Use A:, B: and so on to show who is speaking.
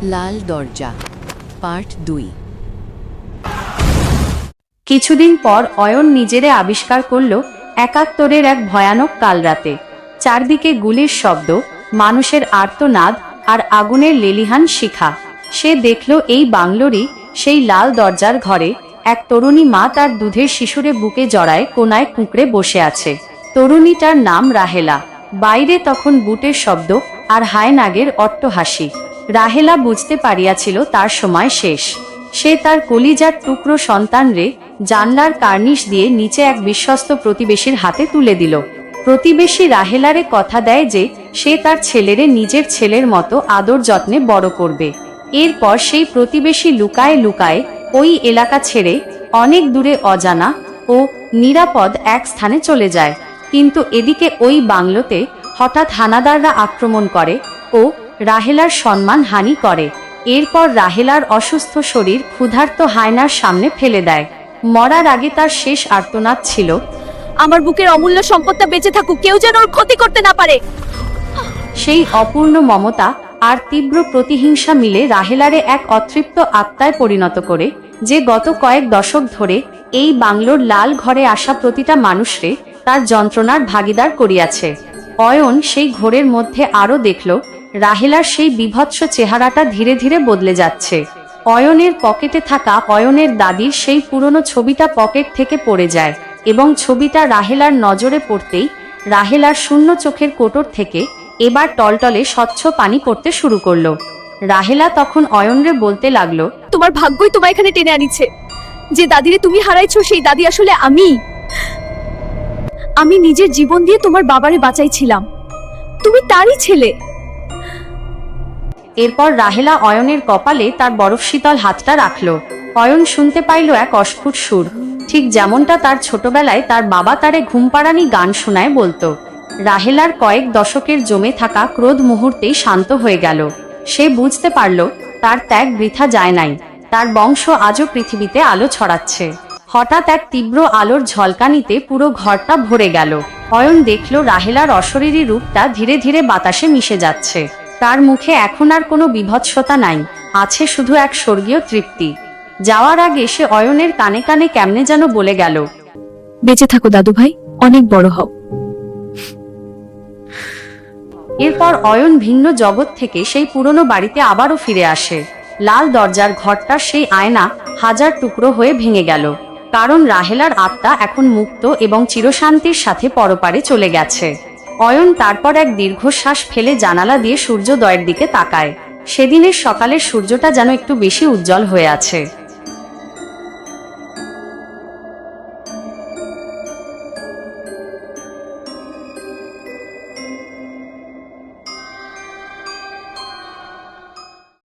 A: লাল দরজা পার্ট 2।
B: কিছুদিন পর অয়ন নিজেরে আবিষ্কার করল ৭১-এর এক ভয়ানক কালরাতে। চারদিকে গুলির শব্দ, মানুষের আর্তনাদ আর আগুনের লেলিহান শিখা। সে দেখল এই বাংলোরই সেই লাল দরজার ঘরে এক তরুণী মা তার দুধের শিশুরে বুকে জড়ায় কোনায় কুঁকড়ে বসে আছে। তরুণীটার নাম রাহেলা। বাইরে তখন বুটের শব্দ আর হায়নাগের অট্টহাসি। রাহেলা বুঝতে পারিয়াছিল তার সময় শেষ। সে তার কলিজার টুকরো সন্তানরে জানলার কার্নিশ দিয়ে নিচে এক বিশ্বস্ত প্রতিবেশীর হাতে তুলে দিল। প্রতিবেশী রাহেলারে কথা দেয় যে সে তার ছেলেরে নিজের ছেলের মতো আদর যত্নে বড় করবে। এরপর সেই প্রতিবেশী লুকায়ে লুকায়ে ওই এলাকা ছেড়ে অনেক দূরে অজানা ও নিরাপদ এক স্থানে চলে যায়। কিন্তু এদিকে ওই বাংলোতে হঠাৎ হানাদাররা আক্রমণ করে ও রাহেলার সম্মান হানি করে। এরপর রাহেলার অসুস্থ শরীর ক্ষুধার্ত হায়নার সামনে ফেলে দেয়। মরার আগে তার শেষ আর্তনাদ ছিল,
C: আমার বুকের অমূল্য সম্পদটা বেঁচে থাকুক, কেউ যেন ওর ক্ষতি করতে না পারে।
B: সেই অপূর্ণ মমতা আর তীব্র প্রতিহিংসা মিলে রাহেলারে এক অতৃপ্ত আত্মায় পরিণত করে, যে গত কয়েক দশক ধরে এই বাংলোর লাল ঘরে আসা প্রতিটা মানুষরে তার যন্ত্রণার ভাগিদার করিয়াছে। অয়ন সেই ঘোরের মধ্যে আরও দেখল রাহেলার সেই বিভৎস চেহারাটা ধীরে ধীরে বদলে যাচ্ছে। অয়নের পকেটে থাকা অয়নের দাদির সেই পুরনো ছবিটা পকেট থেকে পড়ে যায় এবং ছবিটা রাহেলার নজরে পড়তেই রাহেলার শূন্য চোখের কোটর থেকে এবার টলটলে স্বচ্ছ পানি পড়তে শুরু করলো। রাহেলা তখন অয়নরে বলতে লাগলো,
C: তোমার ভাগ্যই তোমায় এখানে টেনে আনিছে। যে দাদিরে তুমি হারাইছো সেই দাদি আসলে আমি নিজের জীবন দিয়ে তোমার বাবারে বাঁচাইছিলাম। তুমি তারই ছেলে।
B: এরপর রাহেলা অয়নের কপালে তার বরফ শীতল হাতটা রাখলো। অয়ন শুনতে পাইল এক অস্ফুট সুর, ঠিক যেমনটা তার ছোটবেলায় তার বাবা তারে ঘুমপাড়ানি গান শোনায় বলতো। রাহেলার কয়েক দশকের জমে থাকা ক্রোধ মুহূর্তেই শান্ত হয়ে গেল। সে বুঝতে পারল তার ত্যাগ বৃথা যায় নাই, তার বংশ আজও পৃথিবীতে আলো ছড়াচ্ছে। হঠাৎ এক তীব্র আলোর ঝলকানিতে পুরো ঘরটা ভরে গেল। অয়ন দেখল রাহেলার অশরীরী রূপটা ধীরে ধীরে বাতাসে মিশে যাচ্ছে। তার মুখে এখন আর কোনো বিভৎসতা নাই, আছে শুধু এক স্বর্গীয় তৃপ্তি। যাওয়ার আগে সে অয়নের কানে কানে কেমনে যেন বলে গেল,
C: বেঁচে থাকো দাদু ভাই, অনেক বড় হও।
B: এরপর অয়ন ভিন্ন জগৎ থেকে সেই পুরনো বাড়িতে আবারও ফিরে আসে। লাল দরজার ঘরটার সেই আয়না হাজার টুকরো হয়ে ভেঙে গেল, কারণ রাহেলার আত্মা এখন মুক্ত এবং চিরশান্তির সাথে পরপারে চলে গেছে। অয়ন তারপর এক দীর্ঘশ্বাস ফেলে জানালা দিয়ে সূর্যোদয়ের দিকে তাকায়। সেদিনের সকালের সূর্যটা যেন একটু বেশি উজ্জ্বল হয়ে আছে।